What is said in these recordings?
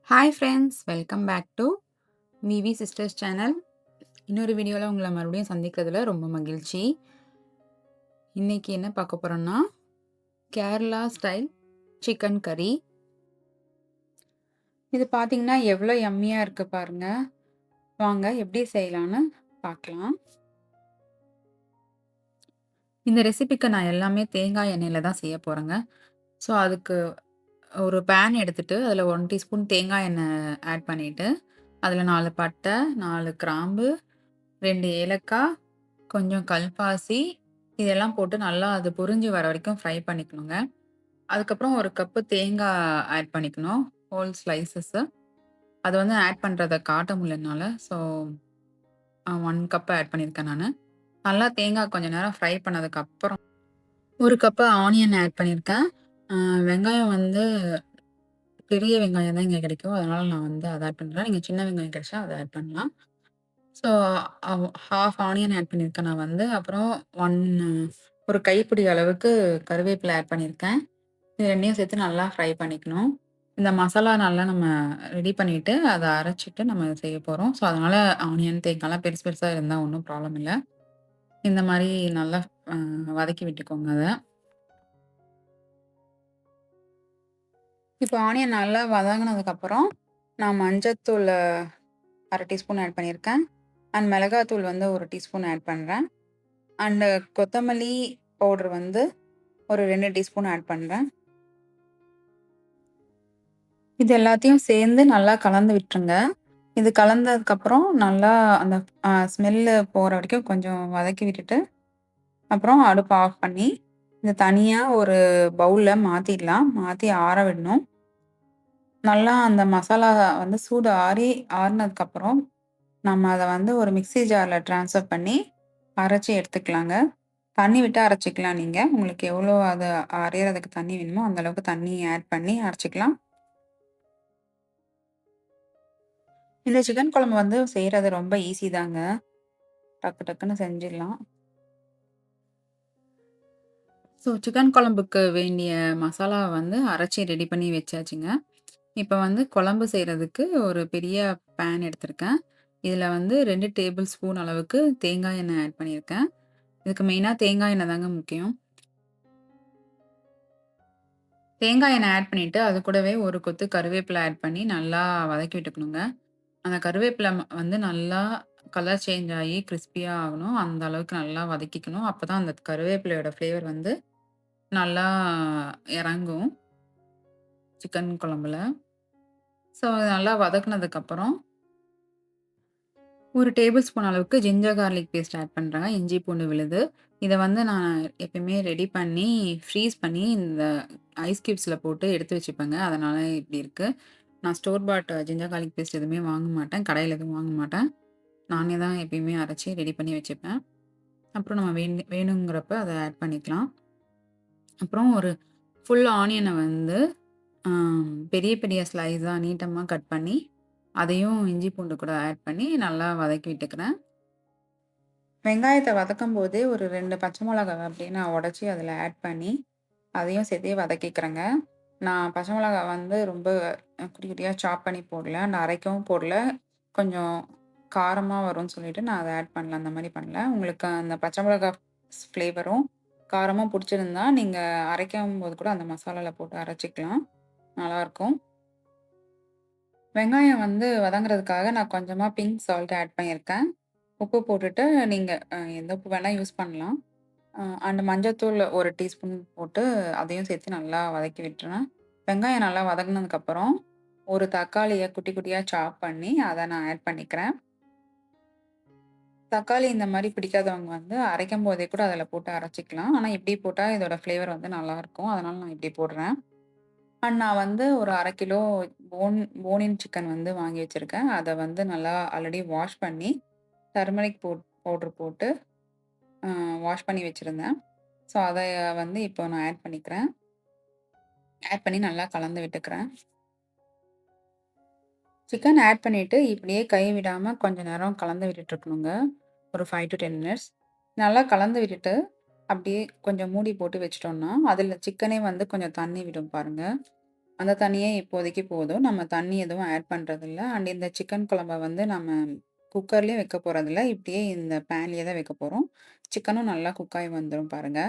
Hi friends! Welcome back to VV sisters channel. இன்னொரு வீடியோல உங்கள மறுபடியும் சந்திக்கிறதுல ரொம்ப மகிழ்ச்சி. இன்னைக்கு என்ன பார்க்க போறோம்னா, கேரளா ஸ்டைல் சிக்கன் கறி. இது பார்த்தீங்கன்னா, எவ்வளோ யம்மியா இருக்கு பாருங்க. வாங்க எப்படி செய்யலான்னு பார்க்கலாம். இந்த ரெசிபிக்கு நான் எல்லாமே தேங்காய் எண்ணெயில தான் செய்ய போறேங்க. ஸோ, அதுக்கு ஒரு பேன் எடுத்துட்டு, அதில 1 டீஸ்பூன் தேங்காய் எண்ணெய் ஆட் பண்ணிட்டு, அதில 4 பட்டை, 4 கிராம்பு, 2 ஏலக்காய், கொஞ்சம் கல்பாசி இதெல்லாம் போட்டு நல்லா அது பொரிஞ்சு வர வரைக்கும் ஃப்ரை பண்ணிக்கணுங்க. அதுக்கப்புறம் 1 கப்பு தேங்காய் ஆட் பண்ணிக்கணும். ஹோல் ஸ்லைசஸு. அது வந்து ஆட் பண்றத காட்ட முடியல என்னால. ஸோ 1 கப் ஆட் பண்ணியிருக்கேன் நானு. நல்லா தேங்காய் கொஞ்ச நேரம் ஃப்ரை பண்ணதுக்கப்புறம் 1 கப்பு ஆனியன் ஆட் பண்ணியிருக்கேன். அ வெங்காயம் வந்து பெரிய வெங்காயம் தான் இங்க கிடைக்கும். அதனால நான் வந்து அத ஆட் பண்றேன். நீங்க சின்ன வெங்காயம் கிடைச்சா அத ஆட் பண்ணலாம். ஸோ, 1/2 ஆனியன் ஆட் பண்ணியிருக்கேன் நான் வந்து. அப்புறம் 1 கைப்பிடி அளவுக்கு கருவேப்பிலை ஆட் பண்ணியிருக்கேன். இது 2யும் சேர்த்து நல்லா ஃப்ரை பண்ணிக்கணும். இந்த மசாலா நல்லா நம்ம ரெடி பண்ணிட்டு, அத அரைச்சுட்டு நம்ம செய்ய போறோம். ஸோ, அதனால ஆனியன், தேங்காய்லாம் பெருசு பெருசா இருந்தா ஒண்ணும் ப்ராப்ளம் இல்ல. இந்த மாரி நல்லா அ வதக்கி விட்டுக்கோங்க அத. இப்போ ஆனியன் நல்லா வதங்குனதுக்கப்புறம், நான் மஞ்சத்தூள் 1/2 டீஸ்பூன் ஆட் பண்ணியிருக்கேன். அண்ட் மிளகாத்தூள் வந்து 1 டீஸ்பூன் ஆட் பண்றேன். அண்டு கொத்தமல்லி பவுடர் வந்து ஒரு 2 டீஸ்பூன் ஆட் பண்றேன். இது எல்லாத்தையும் சேர்ந்து நல்லா கலந்து விட்டுருங்க. இது கலந்ததுக்கப்புறம் நல்லா அந்த ஸ்மெல்லு போற வரைக்கும் கொஞ்சம் வதக்கி விட்டுட்டு, அப்புறம் அடுப்ப ஆஃப் பண்ணி, இத தனியா ஒரு பவுல்ல மாத்திடலாம். மாத்தி ஆற விடணும். நல்லா அந்த மசாலா வந்து சூடு ஆறுனதுக்கப்புறம், நம்ம அத வந்து ஒரு மிக்ஸி ஜார்ல ட்ரான்ஸ்ஃபர் பண்ணி அரைச்சு எடுத்துக்கலாங்க. தண்ணி விட்டு அரைச்சுக்கலாம் நீங்க. உங்களுக்கு எவ்வளோ அது அரையறதுக்கு தண்ணி வேணுமோ, அந்த அளவுக்கு தண்ணி ஆட் பண்ணி அரைச்சுக்கலாம். இந்த சிக்கன் குழம்பு வந்து செய்றது ரொம்ப ஈஸி தாங்க. டக்கு டக்குன்னு செஞ்சிடலாம். ஸோ சிக்கன் குழம்புக்கு வேண்டிய மசாலா வந்து அரைச்சு ரெடி பண்ணி வச்சாச்சுங்க. இப்ப வந்து குழம்பு செய்றதுக்கு ஒரு பெரிய பேன் எடுத்திருக்கேன். இதுல வந்து 2 டேபிள் ஸ்பூன் அளவுக்கு தேங்காய் எண்ணெய் ஆட் பண்ணியிருக்கேன். இதுக்கு மெயினா தேங்காய் எண்ணெய் தாங்க முக்கியம். தேங்காய் எண்ணெய் ஆட் பண்ணிட்டு, அது கூடவே ஒரு கொத்து கருவேப்பிலை ஆட் பண்ணி நல்லா வதக்கி விட்டுக்கணுங்க. அந்த கருவேப்பிலை வந்து நல்லா கலர் சேஞ்ச் ஆகி கிரிஸ்பியா ஆகணும். அந்த அளவுக்கு நல்லா வதக்கிக்கணும். அப்பதான் அந்த கருவேப்பிலையோட ஃப்ளேவர் வந்து நல்லா இறங்கும் சிக்கன் குழம்புல. ஸோ நல்லா வதக்குனதுக்கப்புறம், 1 டேபிள் ஸ்பூன் அளவுக்கு ஜிஞ்சர் கார்லிக் பேஸ்ட் ஆட் பண்றேங்க. இஞ்சி பூண்டு விழுது. இத வந்து நான் எப்பயுமே ரெடி பண்ணி, ஃப்ரீஸ் பண்ணி இந்த ஐஸ் கியூப்ஸ்ல போட்டு எடுத்து வச்சுப்பேங்க. அதனால இப்படி இருக்கு. நான் ஸ்டோர் பாட் ஜிஞ்சர் கார்லிக் பேஸ்ட் எதுவுமே வாங்க மாட்டேன். கடையில எதுவும் வாங்க மாட்டேன். நானே தான் எப்பயுமே அரைச்சு ரெடி பண்ணி வச்சுப்பேன். அப்புறம் நம்ம வேணுங்கிறப்ப அத ஆட் பண்ணிக்கலாம். அப்புறம் ஒரு ஃபுல் ஆனியன வந்து பெரிய பெரிய ஸ்லைஸா நீட்டமா கட் பண்ணி, அதையும் இஞ்சி பூண்டு கூட ஆட் பண்ணி நல்லா வதக்கி விட்டுக்கிறேன். வெங்காயத்த வதக்கும்போதே ஒரு 2 பச்சை மிளகாவ அப்படியே நான் உடைச்சு அதில ஆட் பண்ணி, அதையும் சேர்த்தே வதக்கிக்கிறேங்க. நான் பச்சை மிளகா வந்து ரொம்ப குட்டி குட்டியா சாப் பண்ணி போடல. அண்ட் அரைக்கவும் போடல. கொஞ்சம் காரமா வரும்னு சொல்லிட்டு நான் அத ஆட் பண்ணல. அந்த மாரி பண்ணல. உங்களுக்கு அந்த பச்சை மிளகா ஃப்ளேவரும், காரமும் புடிச்சிருந்தா, நீங்க அரைக்கும்போது கூட அந்த மசாலால போட்டு அரைச்சுக்கலாம். நல்லாருக்கும். வெங்காயம் வந்து வதங்குறதுக்காக நான் கொஞ்சமா பிங்க் சால்ட் ஆட் பண்ணியிருக்கேன். உப்பு போட்டுட்டு நீங்க எந்த உப்பு வேணா யூஸ் பண்ணலாம். அண்ட் மஞ்சத்தூள் 1 டீஸ்பூன் போட்டு அதையும் சேர்த்து நல்லா வதக்கி விட்டுறேன். வெங்காயம் நல்லா வதங்குனதுக்கப்புறம், ஒரு தக்காளிய குட்டி குட்டியா சாப் பண்ணி அத நான் ஆட் பண்ணிக்கிறேன். தக்காளி இந்த மாரி பிடிக்காதவங்க வந்து அரைக்கும்போதே கூட அதில போட்டு அரைச்சுக்கலாம். ஆனா இப்படி போட்டா இதோட ஃப்ளேவர் வந்து நல்லாருக்கும். அதனால நான் இப்படி போடுறேன். அண்ட் நான் வந்து ஒரு 1/2 கிலோ போன் இன் சிக்கன் வந்து வாங்கி வச்சிருக்கேன். அத வந்து நல்லா ஆல்ரெடி வாஷ் பண்ணி, டர்மெரிக் பவுடர் போட்டு அ வாஷ் பண்ணி வச்சிருந்தேன். ஸோ அத வந்து இப்போ நான் ஆட் பண்ணிக்கிறேன். ஆட் பண்ணி நல்லா கலந்து விட்டுக்கிறேன். சிக்கன் ஆட் பண்ணிட்டு, இப்படியே கை விடாம கொஞ்ச நேரம் கலந்து விட்டுட்டு இருக்கணுங்க. ஒரு 5 to 10 மினிட்ஸ். நல்லா கலந்து விட்டுட்டு, அப்படியே கொஞ்சம் மூடி போட்டு வச்சுட்டோம்னா, அதில சிக்கனே வந்து கொஞ்சம் தண்ணி விடும் பாருங்க. அந்த தண்ணியே இப்போதைக்கு போதும். நம்ம தண்ணி எதுவும் ஆட் பண்றதில்ல. அண்ட் இந்த சிக்கன் குழம்ப வந்து நம்ம குக்கர்லயே வைக்க போறதில்ல. இப்படியே இந்த பேன்லயே தான் வைக்க போறோம். சிக்கனும் நல்லா குக் ஆயி வந்துரும் பாருங்க.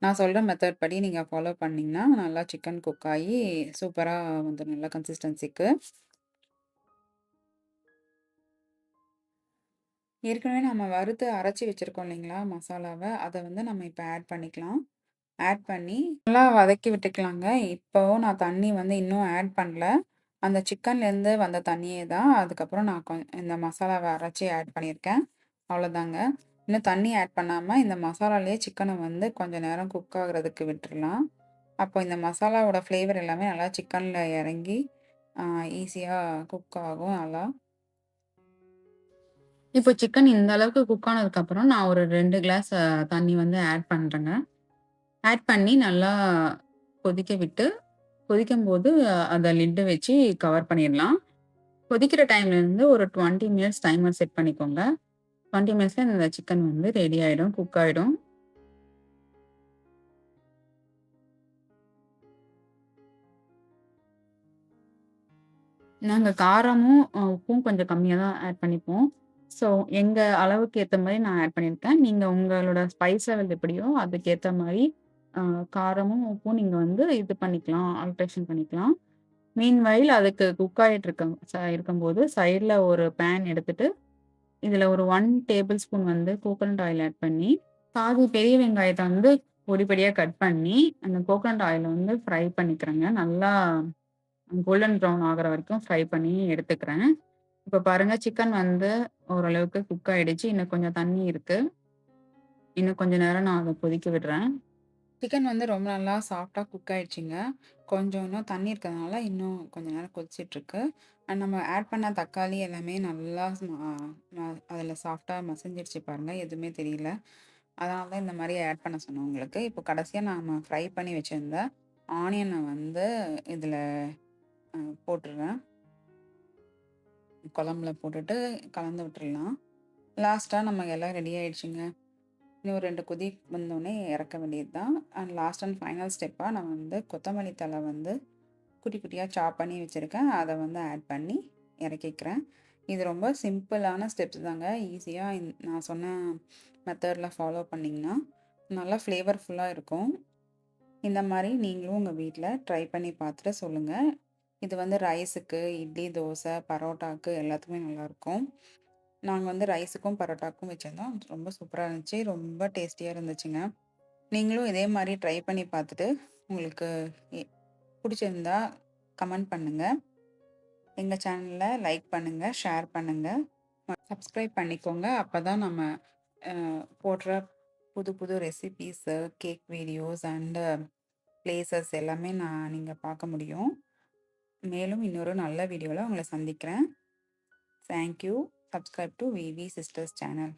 நான் சொல்ற மெத்தட் படி நீங்க ஃபாலோ பண்ணீங்கன்னா, நல்லா சிக்கன் குக் ஆயி சூப்பரா வந்துரும் நல்ல கன்சிஸ்டன்சிக்கு. ஏற்கனவே நம்ம வறுத்து அரைச்சு வச்சிருக்கோம் இல்லைங்களா? மசாலாவ, அத வந்து நம்ம இப்ப ஆட் பண்ணிக்கலாம். ஆட் பண்ணி நல்லா வதக்கி விட்டுக்கலாங்க. இப்போ நான் தண்ணி வந்து இன்னும் ஆட் பண்ணல. அந்த சிக்கன்லேருந்து வந்த தண்ணியே தான். அதுக்கப்புறம் நான் இந்த மசாலாவ அரைச்சு ஆட் பண்ணியிருக்கேன். அவ்வளோதாங்க. இன்னும் தண்ணி ஆட் பண்ணாம இந்த மசாலாலயே சிக்கன வந்து கொஞ்ச நேரம் குக் ஆகுறதுக்கு விட்டுறலாம். அப்போ இந்த மசாலாவோட ஃப்ளேவர் எல்லாமே நல்லா சிக்கன்ல இறங்கி, ஆ ஈஸியா குக் ஆகும் நல்லா. இப்போ சிக்கன் இந்த அளவுக்கு குக் ஆனதுக்கப்புறம், நான் ஒரு 2 கிளாஸ் தண்ணி வந்து ஆட் பண்றேங்க. ஆட் பண்ணி நல்லா கொதிக்க விட்டு, கொதிக்கும்போது அத லிட் வச்சு கவர் பண்ணிடலாம். கொதிக்கிற டைம்லேருந்து ஒரு 20 மினிட்ஸ் டைமர் செட் பண்ணிக்கோங்க. 20 மினிட்ஸ்ல இந்த சிக்கன் வந்து ரெடி ஆயிடும், குக் ஆயிடும். நாங்க காரமும், உப்பும் கொஞ்சம் கம்மியா தான் ஆட் பண்ணிப்போம். ஸோ, எங்க அளவுக்கு ஏத்த மாரி நான் ஆட் பண்ணியிருக்கேன். நீங்க உங்களோட ஸ்பைஸ் லெவல் எப்படியோ அதுக்கேத்த மாரி அ காரமும், உப்பும் நீங்க வந்து இது பண்ணிக்கலாம். ஆல்ட்ரேஷன் பண்ணிக்கலாம். மீன்வைல் அதுக்கு குக் ஆயிட்டு இருக்கும்போது சைட்ல ஒரு பேன் எடுத்துட்டு, இதுல ஒரு 1 டேபிள் ஸ்பூன் வந்து கோகனட் ஆயில் ஆட் பண்ணி, பாதி பெரிய வெங்காயத்த வந்து பொடி பொடியா கட் பண்ணி, அந்த கோகனட் ஆயில்ல வந்து ஃப்ரை பண்ணிக்கிறேங்க. நல்லா கோல்டன் ப்ரவுன் ஆகுற வரைக்கும் ஃப்ரை பண்ணி எடுத்துக்கிறேன். இப்ப பாருங்க சிக்கன் வந்து ஓரளவுக்கு குக் ஆயிடுச்சு. இன்னும் கொஞ்சம் தண்ணி இருக்கு. இன்னும் கொஞ்ச நேரம் நான் அத கொதிக்க விடுறேன். சிக்கன் வந்து ரொம்ப நல்லா சாஃப்ட்டா குக் ஆயிடுச்சுங்க. கொஞ்சம் இன்னும் தண்ணி இருக்கிறதுனால இன்னும் கொஞ்ச நேரம் கொதிச்சிட்ருக்கு. அண்ட் நம்ம ஆட் பண்ண தக்காளி எல்லாமே நல்லா அதில சாஃப்ட்டா மசிஞ்சிடுச்சு பாருங்க. எதுவுமே தெரியல. அதனால தான் இந்த மாரி ஆட் பண்ண சொன்னேன் உங்களுக்கு. இப்போ கடைசியா நாம ஃப்ரை பண்ணி வச்சிருந்த ஆனியன வந்து இதில அ போட்டுருவேன். குழம்புல போட்டுட்டு கலந்து விட்டுறலாம். லாஸ்ட்டா நம்ம எல்லாம் ரெடி ஆயிடுச்சுங்க. இன்னும் 2 கொதி வந்தோனே இறக்க வேண்டியது தான். அண்ட் லாஸ்ட் அண்ட் ஃபைனல் ஸ்டெப்பா நான் வந்து கொத்தமல்லி தழை வந்து குட்டி குட்டியா சாப் பண்ணி வச்சிருக்கேன். அத வந்து ஆட் பண்ணி இறக்கிக்கிறேன். இது ரொம்ப சிம்பிளான ஸ்டெப்ஸ் தாங்க. ஈஸியா நான் சொன்ன மெத்தட்ல ஃபாலோ பண்ணிங்கன்னா, நல்லா ஃப்ளேவர்ஃபுல்லா இருக்கும். இந்த மாரி நீங்களும் உங்க வீட்ல ட்ரை பண்ணி பார்த்துட்டு சொல்லுங்க. இது வந்து ரைஸுக்கு, இட்லி, தோசை, பரோட்டாக்கு எல்லாத்துக்குமே நல்லாயிருக்கும். நாங்க வந்து ரைஸுக்கும், பரோட்டாக்கும் வச்சிருந்தோம். ரொம்ப சூப்பரா இருந்துச்சு. ரொம்ப டேஸ்டியா இருந்துச்சுங்க. நீங்களும் இதே மாரி ட்ரை பண்ணி பார்த்துட்டு, உங்களுக்கு எ புடிச்சிருந்தா கமெண்ட் பண்ணுங்க. எங்க சேனல லைக் பண்ணுங்க, ஷேர் பண்ணுங்க, சப்ஸ்கிரைப் பண்ணிக்கோங்க. அப்பதான் நம்ம போடுற புது புது recipes, cake videos and places எல்லாமே நீங்க பார்க்க முடியும். மேலும் இன்னொரு நல்ல வீடியோல உங்கள சந்திக்கிறேன். Thank you. Subscribe to VV sisters channel.